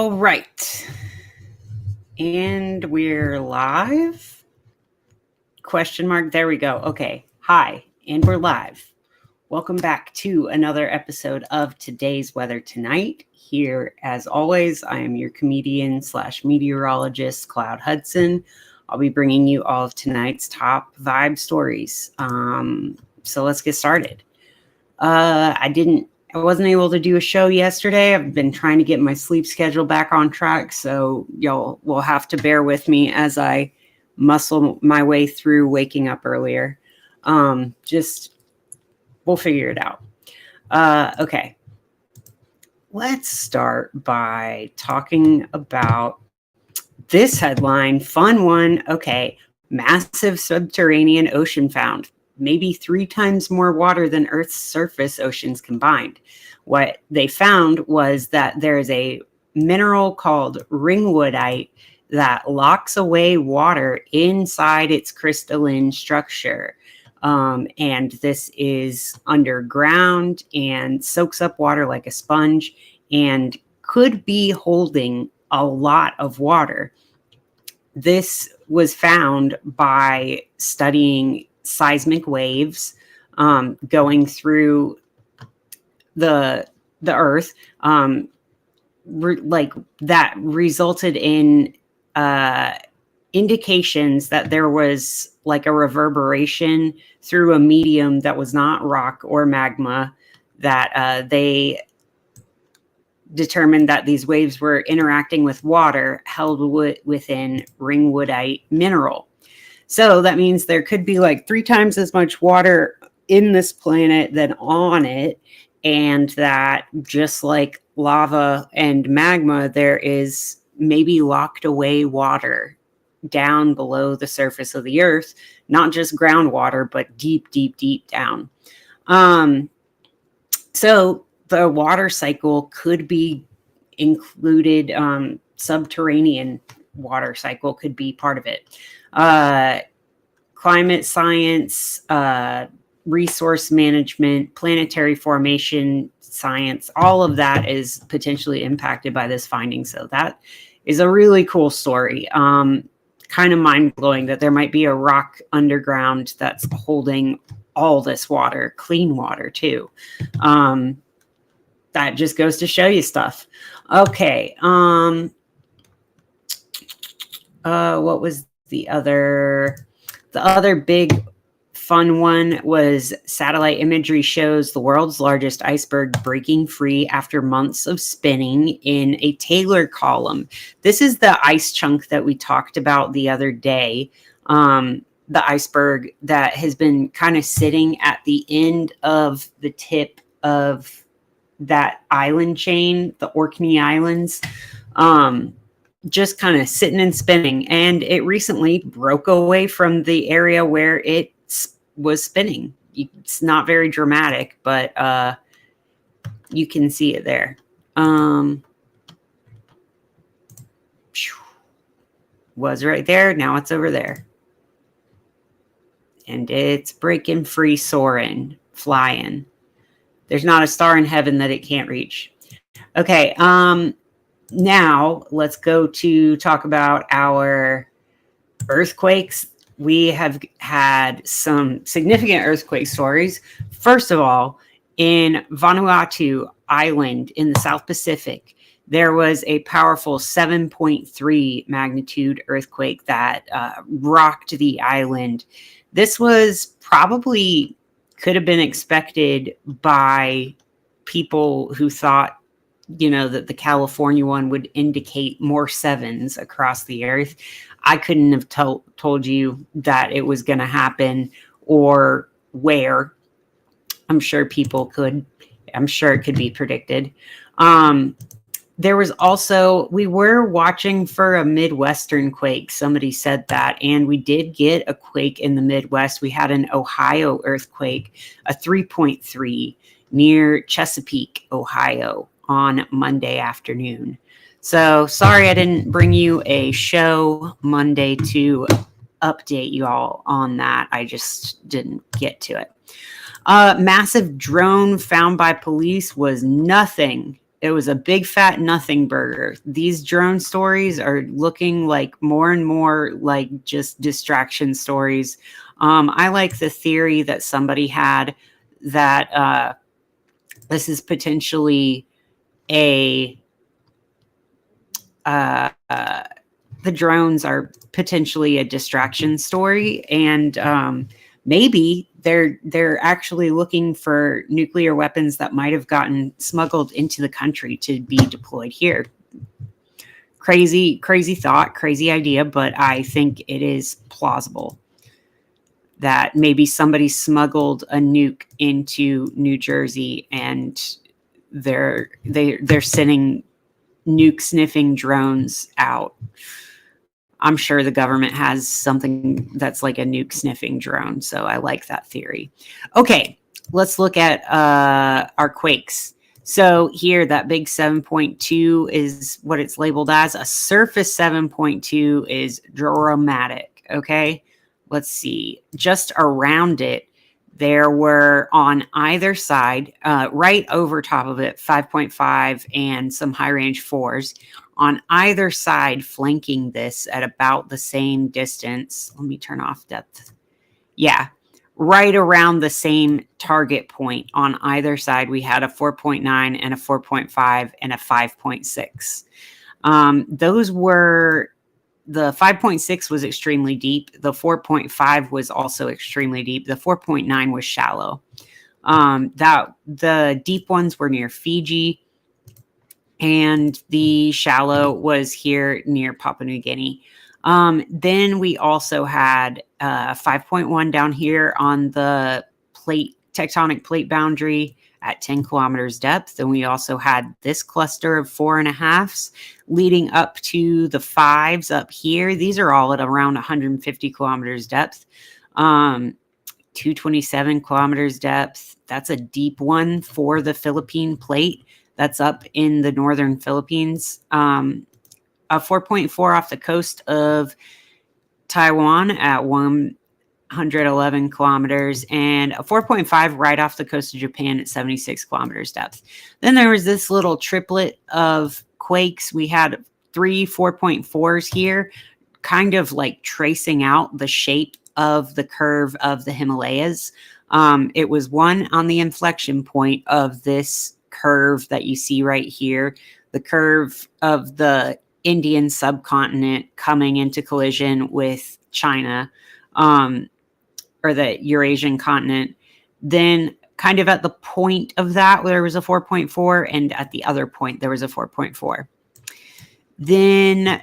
All right. And we're live? Question mark. There we go. Okay. Hi. And we're live. Welcome back to another episode of Today's Weather Tonight. Here, as always, I am your comedian / meteorologist, Cloud Hudson. I'll be bringing you all of tonight's top vibe stories. So let's get started. I wasn't able to do a show yesterday. I've been trying to get my sleep schedule back on track, so y'all will have to bear with me as I muscle my way through waking up earlier. We'll figure it out. Okay. Let's start by talking about this headline. Fun one. Okay. Massive subterranean ocean found. Maybe 3 times more water than Earth's surface oceans combined. What they found was that there is a mineral called ringwoodite that locks away water inside its crystalline structure. And this is underground and soaks up water like a sponge and could be holding a lot of water. This was found by studying seismic waves going through the earth, that resulted in indications that there was like a reverberation through a medium that was not rock or magma, that they determined that these waves were interacting with water held within ringwoodite mineral. So that means there could be like 3 times as much water in this planet than on it. And that just like lava and magma, there is maybe locked away water down below the surface of the earth, not just groundwater, but deep, deep, deep down. So the water cycle could be included. Subterranean water cycle could be part of it. Climate science, resource management, planetary formation science, all of that is potentially impacted by this finding. So that is a really cool story. Kind of mind-blowing that there might be a rock underground that's holding all this water, clean water too. That just goes to show you stuff. Okay. What was the other big fun one was satellite imagery shows the world's largest iceberg breaking free after months of spinning in a Taylor column. This is the ice chunk that we talked about the other day. The iceberg that has been kind of sitting at the end of the tip of that island chain, the Orkney Islands. Just kind of sitting and spinning, and it recently broke away from the area where it was spinning. It's not very dramatic, but you can see it there. Was right there, now it's over there. And it's breaking free, soaring, flying. There's not a star in heaven that it can't reach. Okay, now, let's go to talk about our earthquakes. We have had some significant earthquake stories. First of all, in Vanuatu Island in the South Pacific, there was a powerful 7.3 magnitude earthquake that rocked the island. This was probably could have been expected by people who thought that the California one would indicate more 7s across the earth. I couldn't have told you that it was going to happen or where. I'm sure people could. I'm sure it could be predicted. There was also, we were watching for a Midwestern quake. Somebody said that, and we did get a quake in the Midwest. We had an Ohio earthquake, a 3.3 near Chesapeake, Ohio, on Monday afternoon. So sorry I didn't bring you a show Monday to update you all on that. I just didn't get to it. Massive drone found by police was nothing It was a big fat nothing burger. These drone stories are looking like more and more like just distraction stories. I like the theory that somebody had that this is potentially a the drones are potentially a distraction story, and maybe they're actually looking for nuclear weapons that might have gotten smuggled into the country to be deployed here. Crazy thought, crazy idea, but I think it is plausible that maybe somebody smuggled a nuke into New Jersey and they're sending nuke sniffing drones out. I'm sure the government has something that's like a nuke sniffing drone. So I like that theory. Okay, let's look at our quakes. So here, that big 7.2 is what it's labeled as. A surface 7.2 is dramatic. Okay, let's see. Just around it, there were on either side, right over top of it, 5.5 and some high range 4s. On either side, flanking this at about the same distance. Let me turn off depth. Yeah, right around the same target point on either side, we had a 4.9 and a 4.5 and a 5.6. Those were, the 5.6 was extremely deep. The 4.5 was also extremely deep. The 4.9 was shallow. That the deep ones were near Fiji, and the shallow was here near Papua New Guinea. Then we also had 5.1 down here on the tectonic plate boundary at 10 kilometers depth. And we also had this cluster of 4.5s leading up to the 5s up here. These are all at around 150 kilometers depth. 227 kilometers depth. That's a deep one for the Philippine plate. That's up in the northern Philippines. A 4.4 off the coast of Taiwan at 111 kilometers, and a 4.5 right off the coast of Japan at 76 kilometers depth. Then there was this little triplet of quakes. We had 3 4.4s here, kind of like tracing out the shape of the curve of the Himalayas. It was one on the inflection point of this curve that you see right here, the curve of the Indian subcontinent coming into collision with China, or the Eurasian continent. Then kind of at the point of that, there was a 4.4, and at the other point, there was a 4.4. Then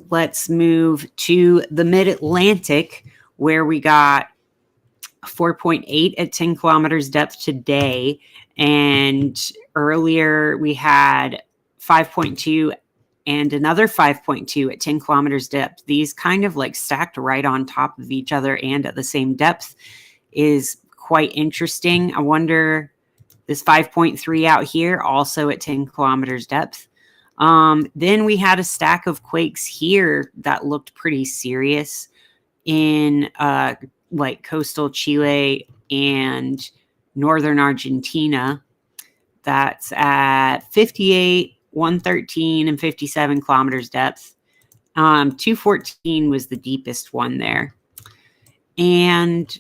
let's move to the mid-Atlantic, where we got 4.8 at 10 kilometers depth today. And earlier we had 5.2 and another 5.2 at 10 kilometers depth. These kind of like stacked right on top of each other and at the same depth is quite interesting. I wonder, this 5.3 out here also at 10 kilometers depth. Then we had a stack of quakes here that looked pretty serious in like coastal Chile and northern Argentina. That's at 58, 113, and 57 kilometers depth. 214 was the deepest one there. And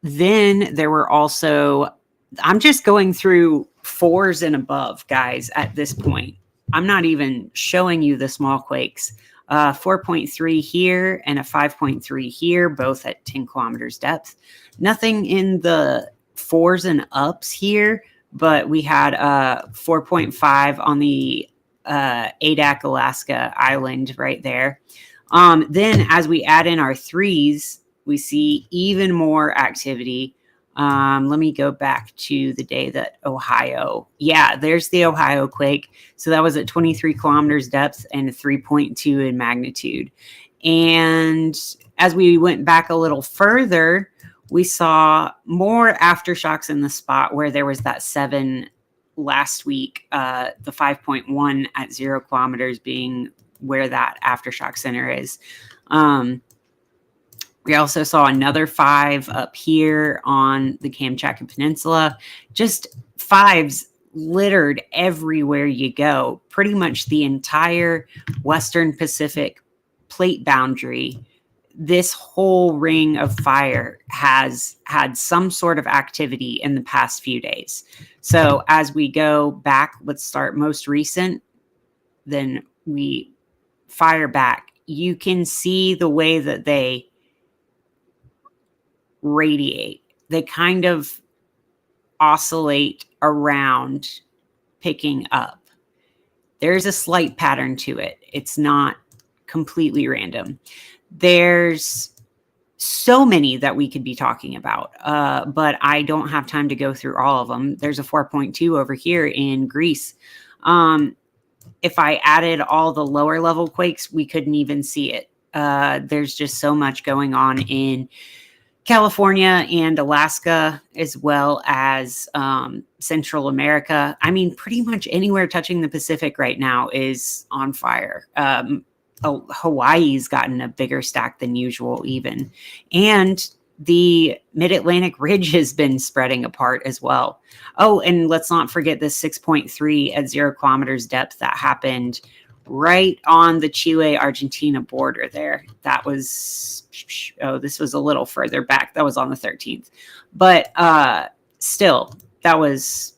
then there were also, I'm just going through 4s and above, guys, at this point. I'm not even showing you the small quakes. 4.3 here and a 5.3 here, both at 10 kilometers depth. Nothing in the 4s and ups here, but we had 4.5 on the Adak, Alaska island right there. Then as we add in our 3s, we see even more activity. Let me go back to the day that Ohio. Yeah, there's the Ohio quake. So that was at 23 kilometers depth and a 3.2 in magnitude. And as we went back a little further, we saw more aftershocks in the spot where there was that 7 last week, the 5.1 at 0 kilometers being where that aftershock center is. We also saw another 5 up here on the Kamchatka Peninsula. Just 5s littered everywhere you go. Pretty much the entire Western Pacific plate boundary, this whole ring of fire has had some sort of activity in the past few days. So as we go back, let's start most recent, then we fire back. You can see the way that they radiate. They kind of oscillate around picking up. There's a slight pattern to it. It's not completely random. There's so many that we could be talking about, but I don't have time to go through all of them. There's a 4.2 over here in Greece. If I added all the lower level quakes, we couldn't even see it. There's just so much going on in California and Alaska, as well as Central America. I mean, pretty much anywhere touching the Pacific right now is on fire. Hawaii's gotten a bigger stack than usual even. And the Mid-Atlantic Ridge has been spreading apart as well. Oh, and let's not forget the 6.3 at 0 kilometers depth that happened right on the Chile-Argentina border there. That was, this was a little further back. That was on the 13th. But still, that was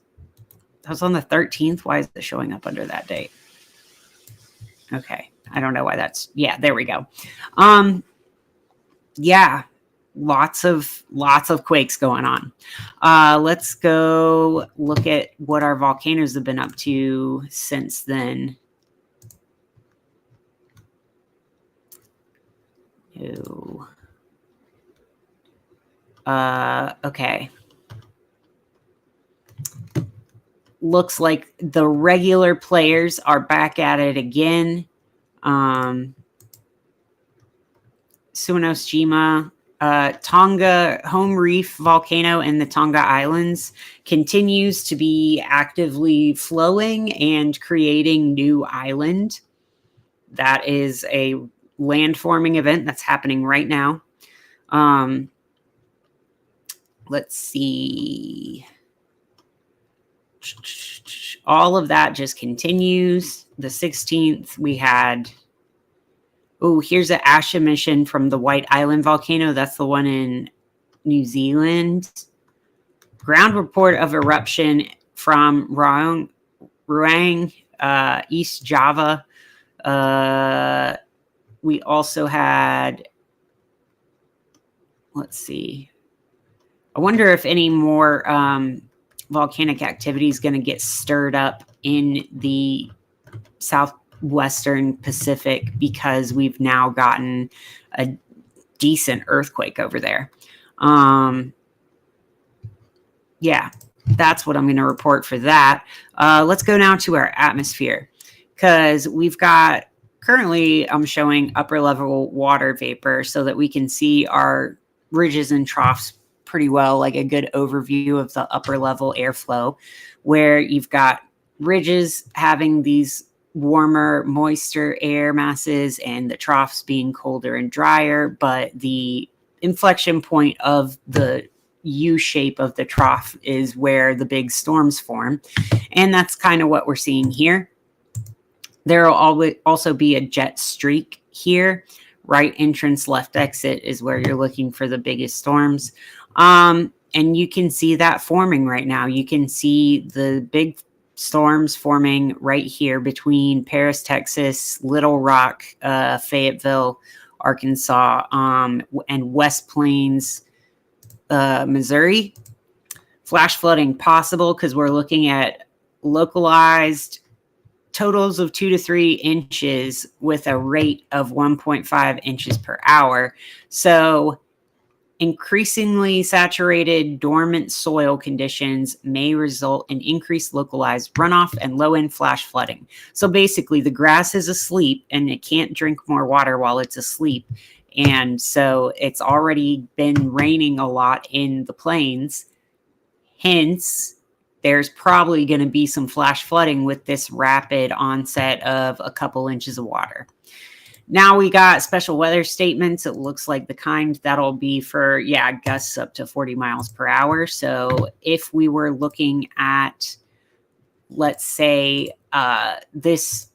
on the 13th. Why is it showing up under that date? Okay. I don't know why that's, yeah, there we go. Yeah, lots of quakes going on. Let's go look at what our volcanoes have been up to since then. Ew. Okay. Looks like the regular players are back at it again. Suwanosejima, Tonga Home Reef volcano in the Tonga Islands continues to be actively flowing and creating new island. That is a landforming event that's happening right now. Let's see. All of that just continues. The 16th, we had, oh, here's an ash emission from the White Island volcano. That's the one in New Zealand. Ground report of eruption from Ruang, East Java. We also had, let's see. I wonder if any more volcanic activity is going to get stirred up in the southwestern Pacific because we've now gotten a decent earthquake over there. Yeah, that's what I'm going to report for that. Let's go now to our atmosphere, because we've got, currently I'm showing upper level water vapor so that we can see our ridges and troughs pretty well, like a good overview of the upper level airflow, where you've got ridges having these warmer, moister air masses and the troughs being colder and drier, but the inflection point of the U shape of the trough is where the big storms form. And that's kind of what we're seeing here. There will also be a jet streak here. Right entrance, left exit is where you're looking for the biggest storms. And you can see that forming right now. You can see the big storms forming right here between Paris, Texas, Little Rock, Fayetteville, Arkansas, and West Plains, Missouri. Flash flooding possible because we're looking at localized totals of 2 to 3 inches with a rate of 1.5 inches per hour. So increasingly saturated dormant soil conditions may result in increased localized runoff and low-end flash flooding. So basically the grass is asleep and it can't drink more water while it's asleep. And so it's already been raining a lot in the plains. Hence, there's probably going to be some flash flooding with this rapid onset of a couple inches of water. Now we got special weather statements. It looks like the kind that'll be for, yeah, gusts up to 40 miles per hour. So if we were looking at let's say this,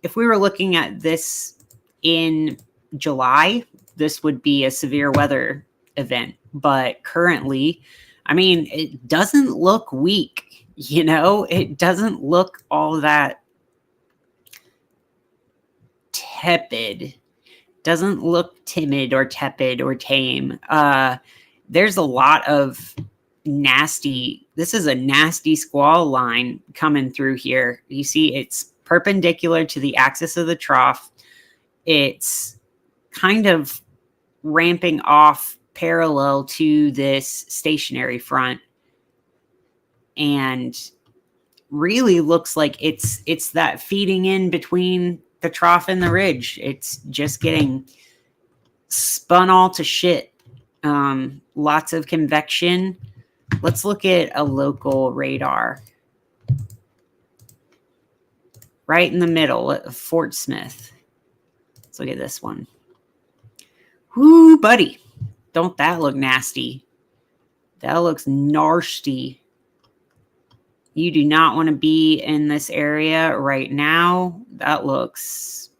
if we were looking at this in July, this would be a severe weather event. But currently, I mean, it doesn't look weak, you know, it doesn't look all that tepid, doesn't look timid or tepid or tame. There's a lot of nasty, this is a nasty squall line coming through here. You see it's perpendicular to the axis of the trough. It's kind of ramping off parallel to this stationary front, and really looks like it's that feeding in between the trough and the ridge. It's just getting spun all to shit. Lots of convection. Let's look at a local radar. Right in the middle of Fort Smith. Let's look at this one. Whoo, buddy. Don't that look nasty? That looks nasty. You do not want to be in this area right now. That looks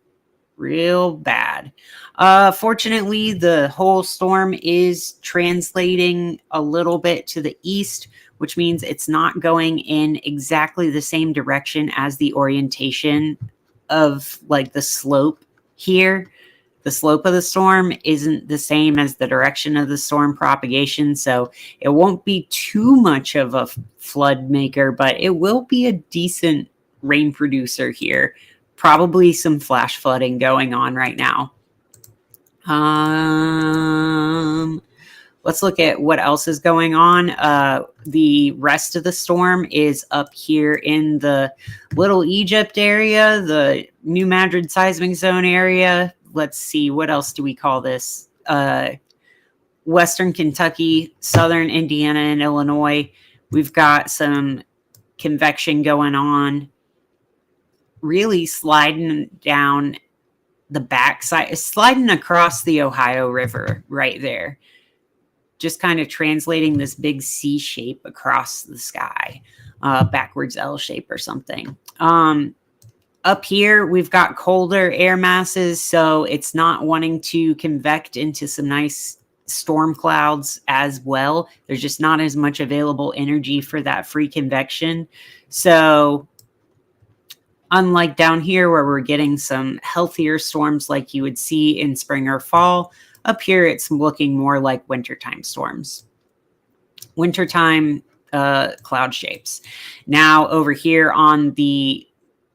real bad. Fortunately, the whole storm is translating a little bit to the east, which means it's not going in exactly the same direction as the orientation of like the slope here. The slope of the storm isn't the same as the direction of the storm propagation, so it won't be too much of a flood maker, but it will be a decent rain producer here. Probably some flash flooding going on right now. Let's look at what else is going on. The rest of the storm is up here in the Little Egypt area, the New Madrid seismic zone area. Let's see, what else do we call this? Western Kentucky, Southern Indiana, and Illinois. We've got some convection going on, really sliding down the backside, sliding across the Ohio River right there. Just kind of translating this big C shape across the sky, backwards L shape or something. Up here, we've got colder air masses, so it's not wanting to convect into some nice storm clouds as well. There's just not as much available energy for that free convection. So unlike down here where we're getting some healthier storms like you would see in spring or fall, up here it's looking more like wintertime storms. Wintertime cloud shapes. Now over here on the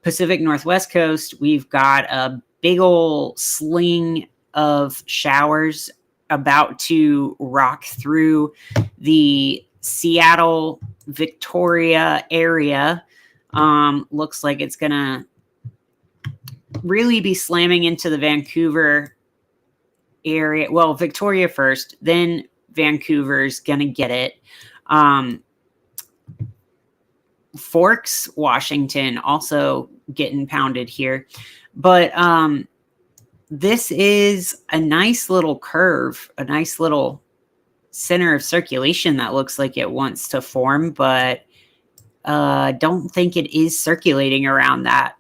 Pacific Northwest coast, we've got a big old sling of showers about to rock through the Seattle, Victoria area. Looks like it's gonna really be slamming into the Vancouver area. Well, Victoria first, then Vancouver's gonna get it. Forks, Washington, also getting pounded here. But this is a nice little curve, a nice little center of circulation that looks like it wants to form, but don't think it is circulating around that.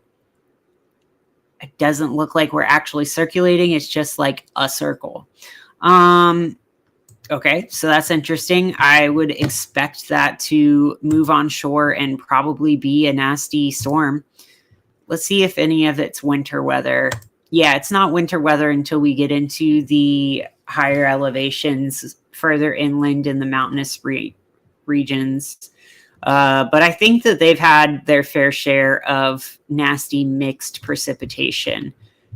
It doesn't look like we're actually circulating. It's just like a circle. Okay, so that's interesting. I would expect that to move on shore and probably be a nasty storm. Let's see if any of it's winter weather. Yeah, it's not winter weather until we get into the higher elevations further inland in the mountainous regions. But I think that they've had their fair share of nasty mixed precipitation,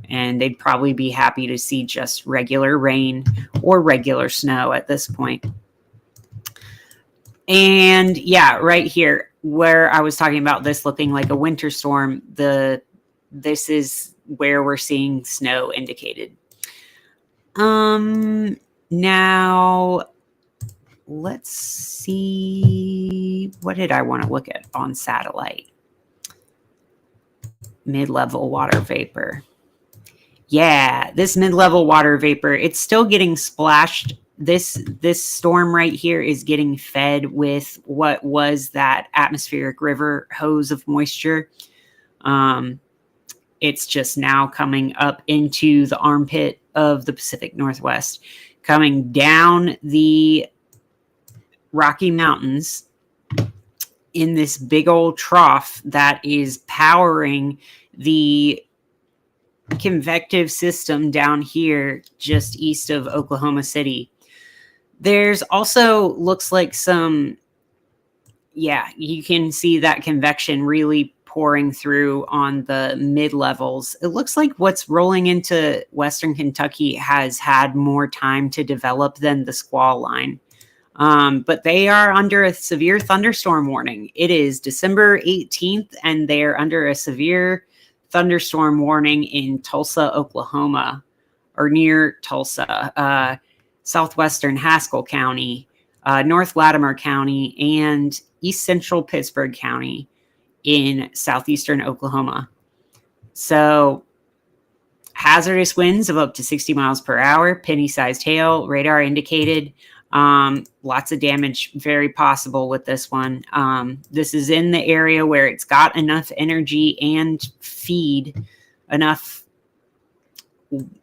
and they'd probably be happy to see just regular rain or regular snow at this point. And yeah, right here where I was talking about this looking like a winter storm, this is where we're seeing snow indicated. Now let's see, what did I want to look at on satellite? Mid-level water vapor. Yeah, this mid-level water vapor, it's still getting splashed this storm right here is getting fed with what was that atmospheric river hose of moisture. It's just now coming up into the armpit of the Pacific Northwest, coming down the Rocky Mountains in this big old trough that is powering the convective system down here just east of Oklahoma City. There's also looks like some, you can see that convection really pouring through on the mid levels. It looks like what's rolling into Western Kentucky has had more time to develop than the squall line. But they are under a severe thunderstorm warning. It is December 18th, and they're under a severe thunderstorm warning in Tulsa, Oklahoma, or near Tulsa, southwestern Haskell County, North Latimer County, and east central Pittsburgh County in southeastern Oklahoma. So hazardous winds of up to 60 miles per hour, penny-sized hail, radar indicated. Lots of damage very possible with this one. This is in the area where it's got enough energy and feed, enough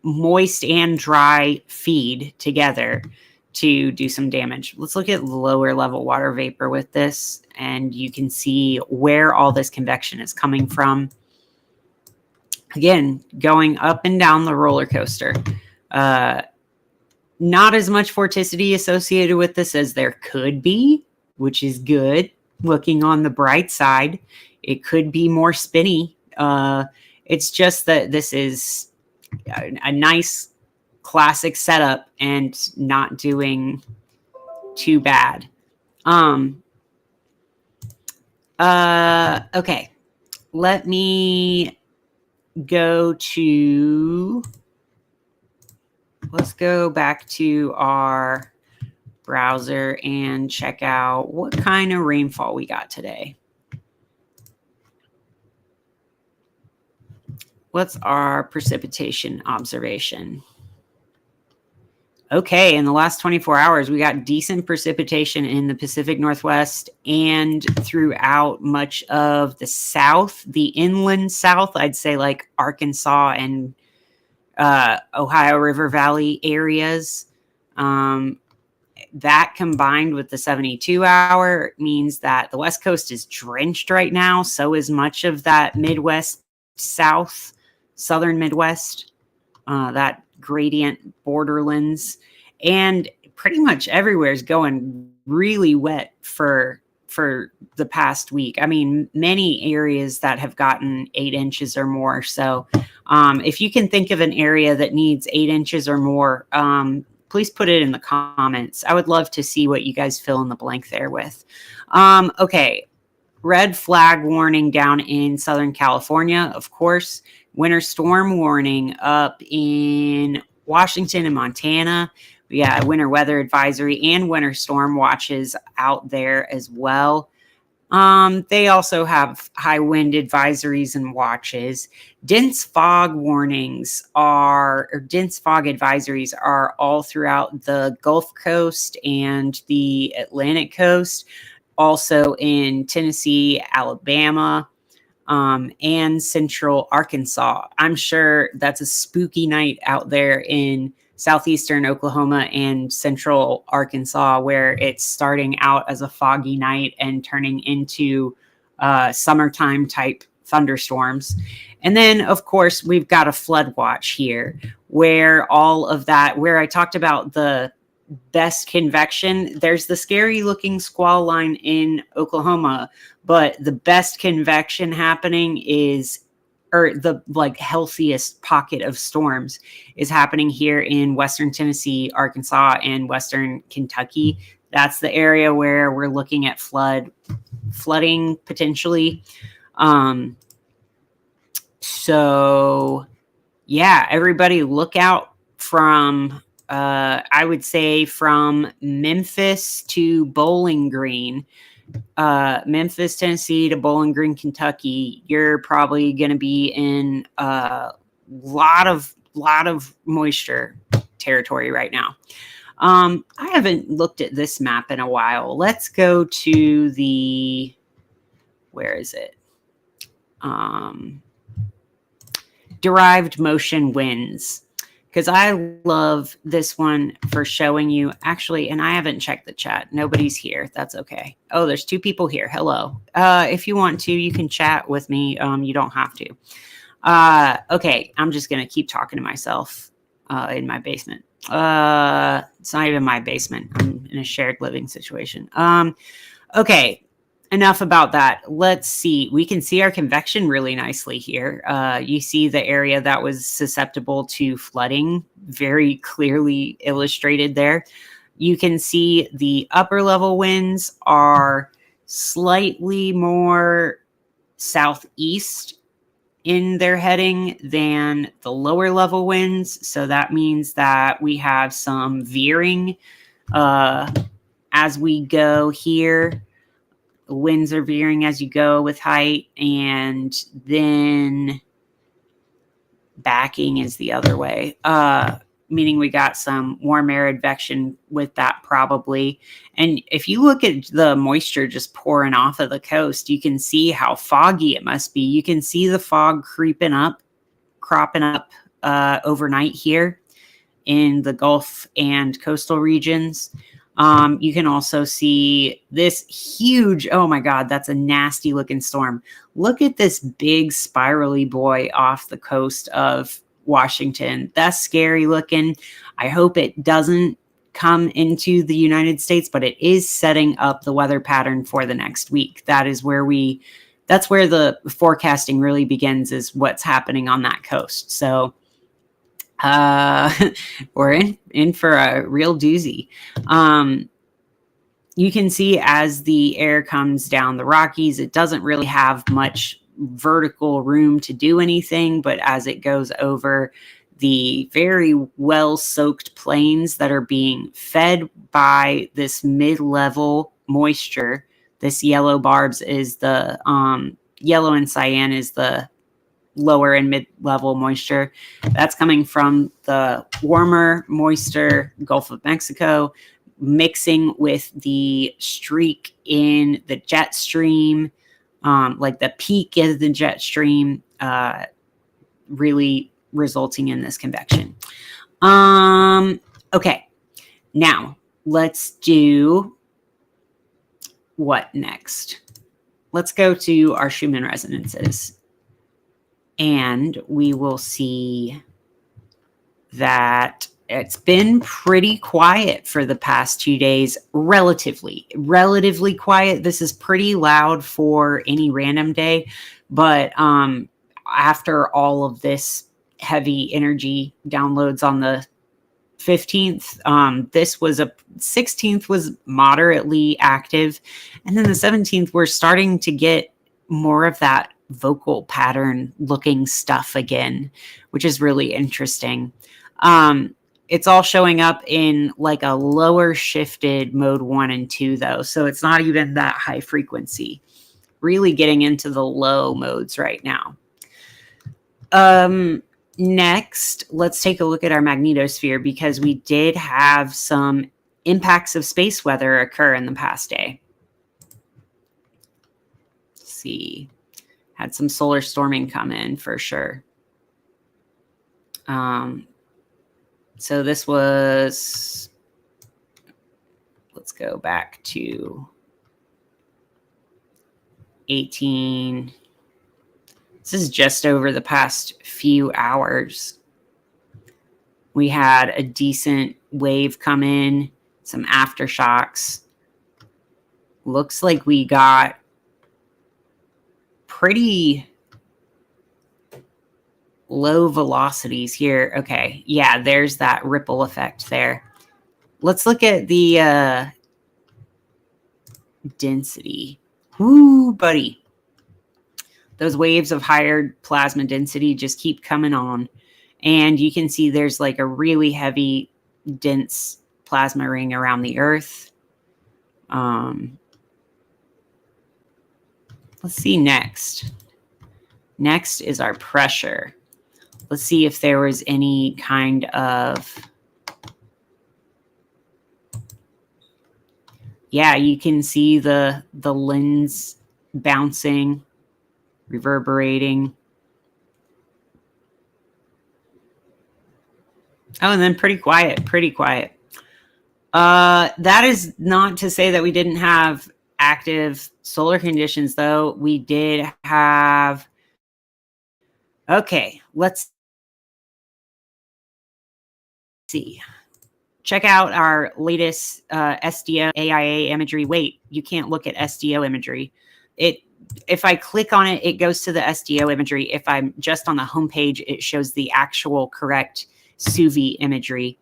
moist and dry feed together to do some damage. Let's look at lower level water vapor with this, and you can see where all this convection is coming from. Again, going up and down the roller coaster. Not as much vorticity associated with this as there could be, which is good. Looking on the bright side, it could be more spinny. It's just that this is a nice classic setup and not doing too bad. Okay, let me go to... Let's go back to our browser and check out what kind of rainfall we got today. What's our precipitation observation? Okay, in the last 24 hours, we got decent precipitation in the Pacific Northwest and throughout much of the South, the inland South, I'd say like Arkansas and Ohio River Valley areas. That combined with the 72-hour means that the West Coast is drenched right now. So is much of that Midwest, South, Southern Midwest, that gradient borderlands, and pretty much everywhere is going really wet for the past week. I mean, many areas that have gotten 8 inches or more. So if you can think of an area that needs 8 inches or more, please put it in the comments. I would love to see what you guys fill in the blank there with. Okay, red flag warning down in Southern California, of course. Winter storm warning up in Washington and Montana. We got winter weather advisory and winter storm watches out there as well. They also have high wind advisories and watches. Dense fog warnings dense fog advisories are all throughout the Gulf Coast and the Atlantic Coast, also in Tennessee, Alabama, and central Arkansas. I'm sure that's a spooky night out there in southeastern Oklahoma and central Arkansas, where it's starting out as a foggy night and turning into summertime type thunderstorms. And then, of course, we've got a flood watch here, where all of that, where I talked about the best convection, there's the scary looking squall line in Oklahoma, but the best convection happening is, or the like healthiest pocket of storms is happening here in Western Tennessee, Arkansas, and Western Kentucky. That's the area where we're looking at flooding potentially. So yeah, everybody look out from, I would say from Memphis to Bowling Green, Memphis, Tennessee to Bowling Green, Kentucky. You're probably going to be in a lot of moisture territory right now. I haven't looked at this map in a while. Let's go to the, where is it? Derived motion winds. Because I love this one for showing you, actually, and I haven't checked the chat. Nobody's here. That's okay. Oh, there's 2 people here. Hello. If you want to, you can chat with me. You don't have to. Okay, I'm just going to keep talking to myself in my basement. It's not even my basement. I'm in a shared living situation. Okay, enough about that. Let's see. We can see our convection really nicely here. You see the area that was susceptible to flooding very clearly illustrated there. You can see the upper level winds are slightly more southeast in their heading than the lower level winds. So that means that we have some veering as we go here. The winds are veering as you go with height, and then backing is the other way, meaning we got some warm air advection with that probably. And if you look at the moisture just pouring off of the coast, you can see how foggy it must be. You can see the fog cropping up overnight here in the Gulf and coastal regions. You can also see this huge, oh my God, that's a nasty looking storm. Look at this big spirally boy off the coast of Washington. That's scary looking. I hope it doesn't come into the United States, but it is setting up the weather pattern for the next week. That's where the forecasting really begins, is what's happening on that coast. So we're in for a real doozy. You can see as the air comes down the Rockies, it doesn't really have much vertical room to do anything, but as it goes over the very well-soaked plains that are being fed by this mid-level moisture, this yellow barbs is the yellow and cyan is the lower and mid-level moisture. That's coming from the warmer, moister Gulf of Mexico, mixing with the streak in the jet stream, like the peak of the jet stream, really resulting in this convection. Okay, now let's do what next? Let's go to our Schumann resonances. And we will see that it's been pretty quiet for the past 2 days, relatively quiet. This is pretty loud for any random day, but after all of this heavy energy downloads on the 15th, this was 16th was moderately active, and then the 17th we're starting to get more of that vocal pattern looking stuff again, which is really interesting. It's all showing up in like a lower shifted mode 1 and 2 though, so it's not even that high frequency, really getting into the low modes right now. Next, let's take a look at our magnetosphere, because we did have some impacts of space weather occur in the past day. Let's see. Had some solar storming come in for sure. So this was, let's go back to 18. This is just over the past few hours. We had a decent wave come in, some aftershocks. Looks like we got pretty low velocities here. Okay, yeah, there's that ripple effect there. Let's look at the density. Woo, buddy. Those waves of higher plasma density just keep coming on. And you can see there's like a really heavy, dense plasma ring around the Earth. Let's see next. Next is our pressure. Let's see if there was any kind of yeah, you can see the lens bouncing, reverberating. Oh, and then pretty quiet, pretty quiet. That is not to say that we didn't have active solar conditions, though. We did have. Okay, let's see. Check out our latest SDO AIA imagery. Wait, you can't look at SDO imagery. If I click on it, it goes to the SDO imagery. If I'm just on the homepage, it shows the actual correct SUVI imagery.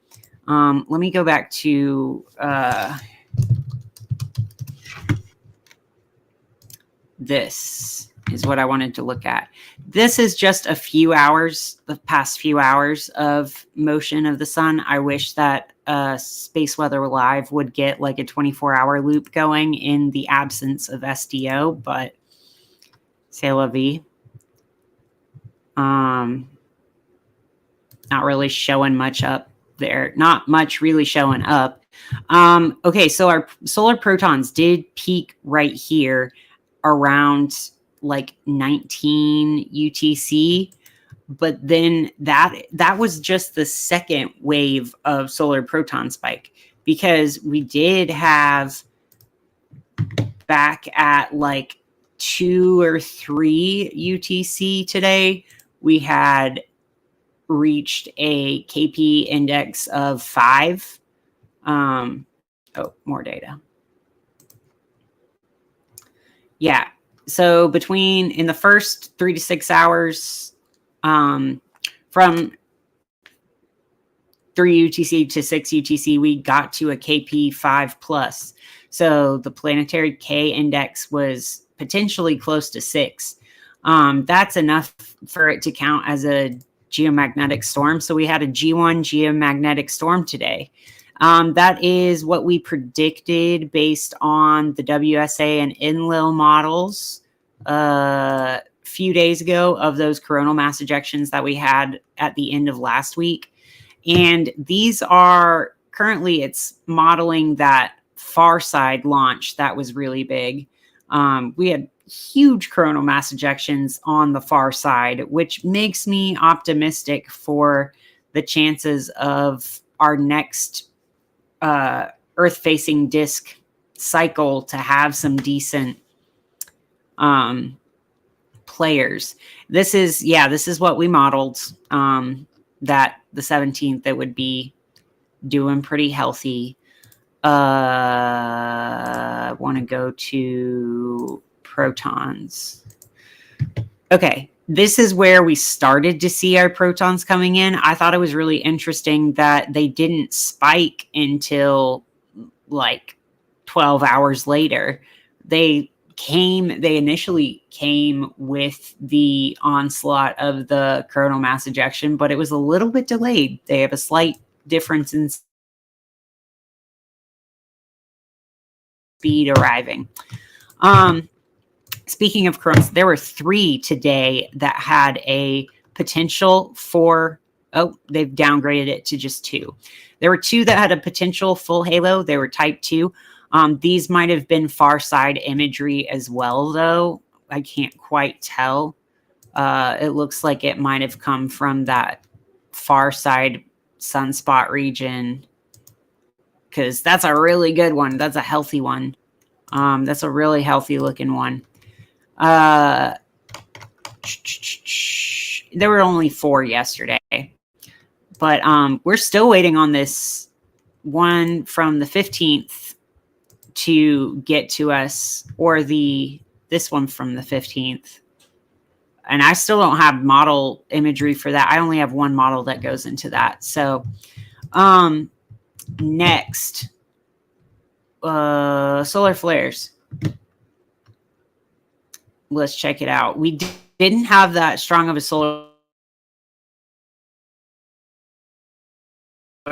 Let me go back to this is what I wanted to look at. This is just a few hours, the past few hours of motion of the sun. I wish that Space Weather Live would get like a 24-hour loop going in the absence of SDO, but c'est la vie. Not really showing much up there. Not much really showing up. Okay, so our solar protons did peak right here around like 19 UTC, but then that was just the second wave of solar proton spike, because we did have back at like 2 or 3 UTC today, we had reached a KP index of 5. Oh, more data. Yeah. So between in the first 3 to 6 hours, from 3 UTC to 6 UTC, we got to a KP 5 plus. So the planetary K index was potentially close to 6. That's enough for it to count as a geomagnetic storm. So we had a G1 geomagnetic storm today. That is what we predicted based on the WSA and Enlil models a few days ago of those coronal mass ejections that we had at the end of last week. And these are currently, it's modeling that far side launch that was really big. We had huge coronal mass ejections on the far side, which makes me optimistic for the chances of our next Earth-facing disk cycle to have some decent players. This is what we modeled, that the 17th that would be doing pretty healthy. I want to go to protons. Okay, this is where we started to see our protons coming in. I thought it was really interesting that they didn't spike until like 12 hours later. They initially came with the onslaught of the coronal mass ejection, but it was a little bit delayed. They have a slight difference in speed arriving. Speaking of coronas, there were 3 today that had a potential for, they've downgraded it to just 2. There were 2 that had a potential full halo. They were type 2. These might have been far side imagery as well, though. I can't quite tell. It looks like it might have come from that far side sunspot region, because that's a really good one. That's a healthy one. That's a really healthy looking one. There were only 4 yesterday, but we're still waiting on this one from the 15th to get to us, or this one from the 15th. And I still don't have model imagery for that. I only have one model that goes into that. So next, solar flares. Let's check it out. We didn't have that strong of a solar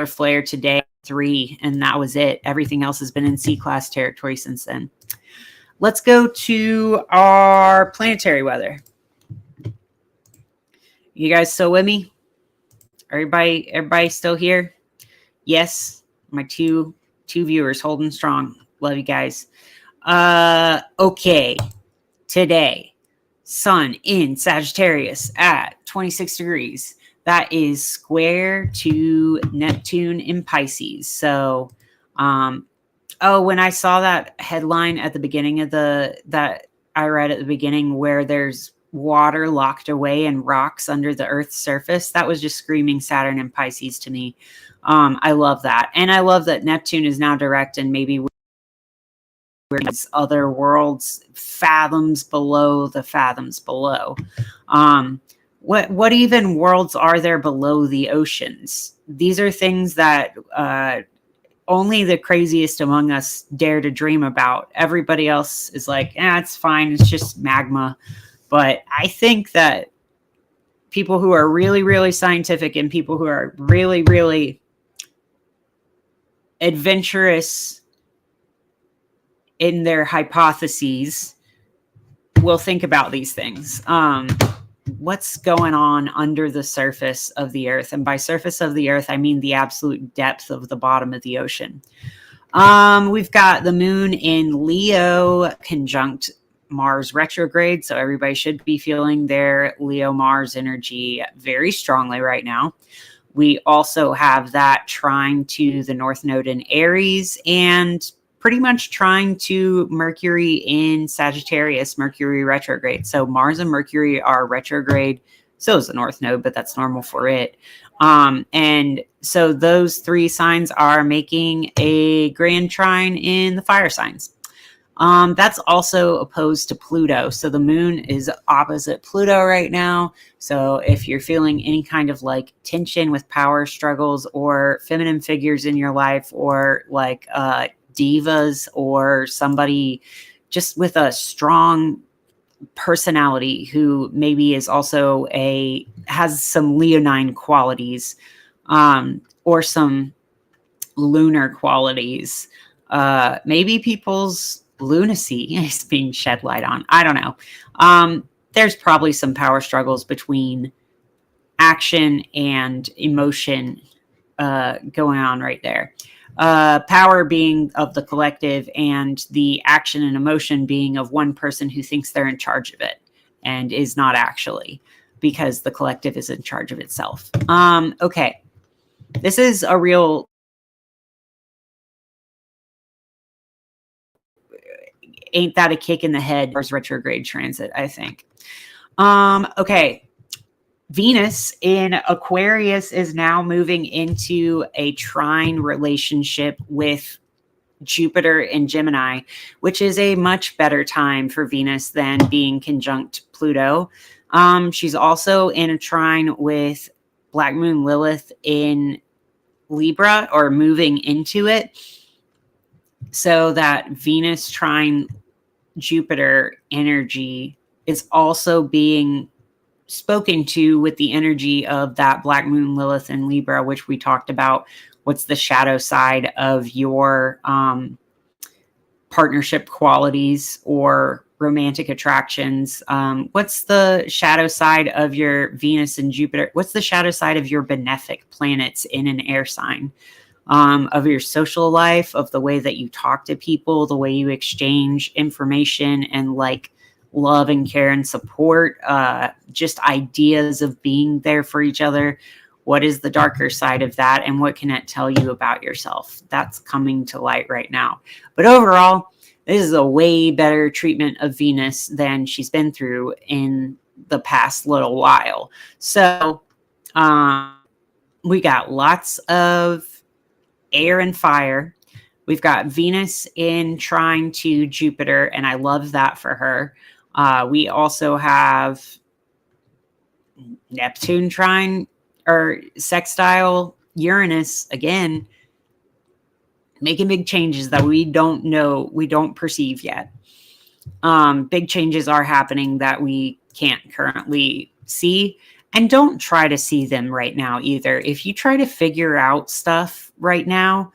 flare today, 3, and that was it. Everything else has been in C-class territory since then. Let's go to our planetary weather. You guys still with me? Everybody still here? Yes, my two viewers holding strong. Love you guys. Okay. Today, Sun in Sagittarius at 26 degrees. That is square to Neptune in Pisces. So, when I saw that headline at the beginning of that I read at the beginning where there's water locked away and rocks under the Earth's surface, that was just screaming Saturn and Pisces to me. I love that. And I love that Neptune is now direct and maybe these other worlds, fathoms below the fathoms below. What even worlds are there below the oceans? These are things that only the craziest among us dare to dream about. Everybody else is like, it's fine. It's just magma. But I think that people who are really, really scientific and people who are really, really adventurous in their hypotheses will think about these things. What's going on under the surface of the Earth? And by surface of the Earth, I mean the absolute depth of the bottom of the ocean. We've got the moon in Leo conjunct Mars retrograde. So everybody should be feeling their Leo Mars energy very strongly right now. We also have that trine to the North Node in Aries and pretty much trying to Mercury in Sagittarius, Mercury retrograde. So Mars and Mercury are retrograde. So is the North Node, but that's normal for it. And so those three signs are making a grand trine in the fire signs. That's also opposed to Pluto. So the moon is opposite Pluto right now. So if you're feeling any kind of like tension with power struggles or feminine figures in your life or like, divas or somebody just with a strong personality who maybe is also has some leonine qualities, or some lunar qualities. Maybe people's lunacy is being shed light on. I don't know. There's probably some power struggles between action and emotion going on right there. Power being of the collective and the action and emotion being of one person who thinks they're in charge of it and is not actually, because the collective is in charge of itself. Okay. This is a real, ain't that a kick in the head? Mars retrograde transit, I think. Okay. Venus in Aquarius is now moving into a trine relationship with Jupiter in Gemini, which is a much better time for Venus than being conjunct Pluto. She's also in a trine with Black Moon Lilith in Libra, or moving into it. So that Venus trine Jupiter energy is also being spoken to with the energy of that Black Moon Lilith in Libra, which we talked about. What's the shadow side of your partnership qualities or romantic attractions? What's the shadow side of your Venus and Jupiter? What's the shadow side of your benefic planets in an air sign? Of your social life, of the way that you talk to people, the way you exchange information and like love and care and support, just ideas of being there for each other. What is the darker side of that? And what can it tell you about yourself? That's coming to light right now. But overall, this is a way better treatment of Venus than she's been through in the past little while. So we got lots of air and fire. We've got Venus in trine to Jupiter, and I love that for her. We also have Neptune trine or sextile Uranus again, making big changes that we don't know, we don't perceive yet. Big changes are happening that we can't currently see, and don't try to see them right now either. If you try to figure out stuff right now,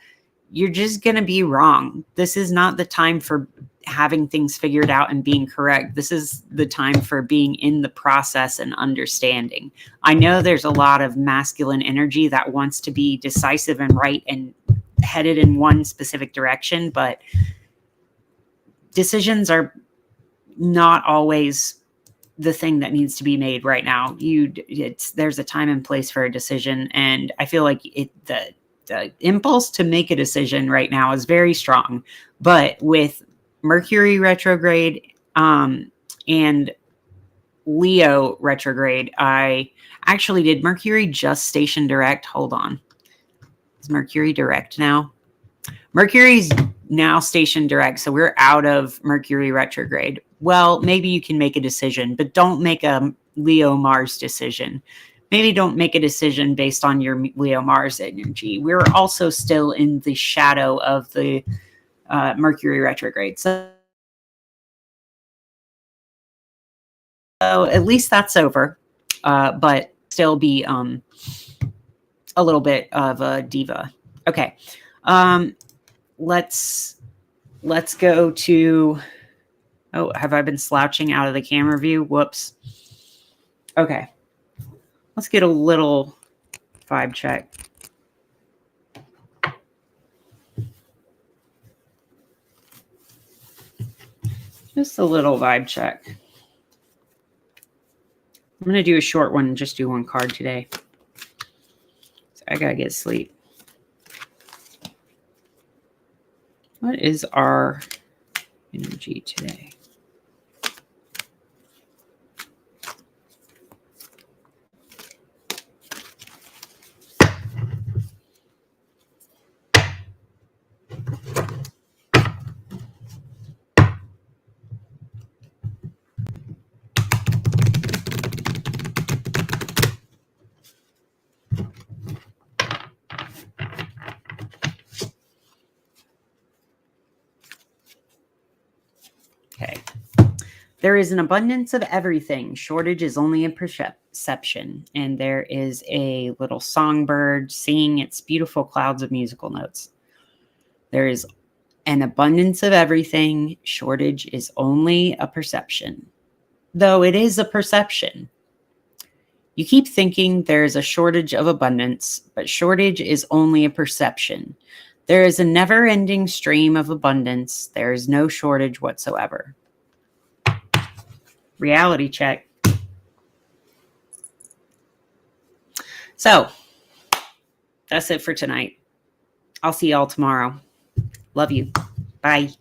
you're just going to be wrong. This is not the time for having things figured out and being correct. This is the time for being in the process and understanding. I know there's a lot of masculine energy that wants to be decisive and right and headed in one specific direction, but decisions are not always the thing that needs to be made right now. There's a time and place for a decision, and I feel like the impulse to make a decision right now is very strong. But with Mercury retrograde and Leo retrograde, I actually did Mercury just station direct. Hold on. Is Mercury direct now? Mercury's now station direct, so we're out of Mercury retrograde. Well, maybe you can make a decision, but don't make a Leo Mars decision. Maybe don't make a decision based on your Leo Mars energy. We're also still in the shadow of the Mercury retrograde. So at least that's over, but still be a little bit of a diva. Okay. Let's go to, oh, have I been slouching out of the camera view? Whoops. Okay. Let's get a little vibe check. Just a little vibe check. I'm going to do a short one and just do one card today. So I got to get sleep. What is our energy today? Okay. There is an abundance of everything. Shortage is only a perception. And there is a little songbird singing its beautiful clouds of musical notes. There is an abundance of everything. Shortage is only a perception. Though it is a perception. You keep thinking there is a shortage of abundance, but shortage is only a perception. There is a never-ending stream of abundance. There is no shortage whatsoever. Reality check. So, that's it for tonight. I'll see y'all tomorrow. Love you. Bye.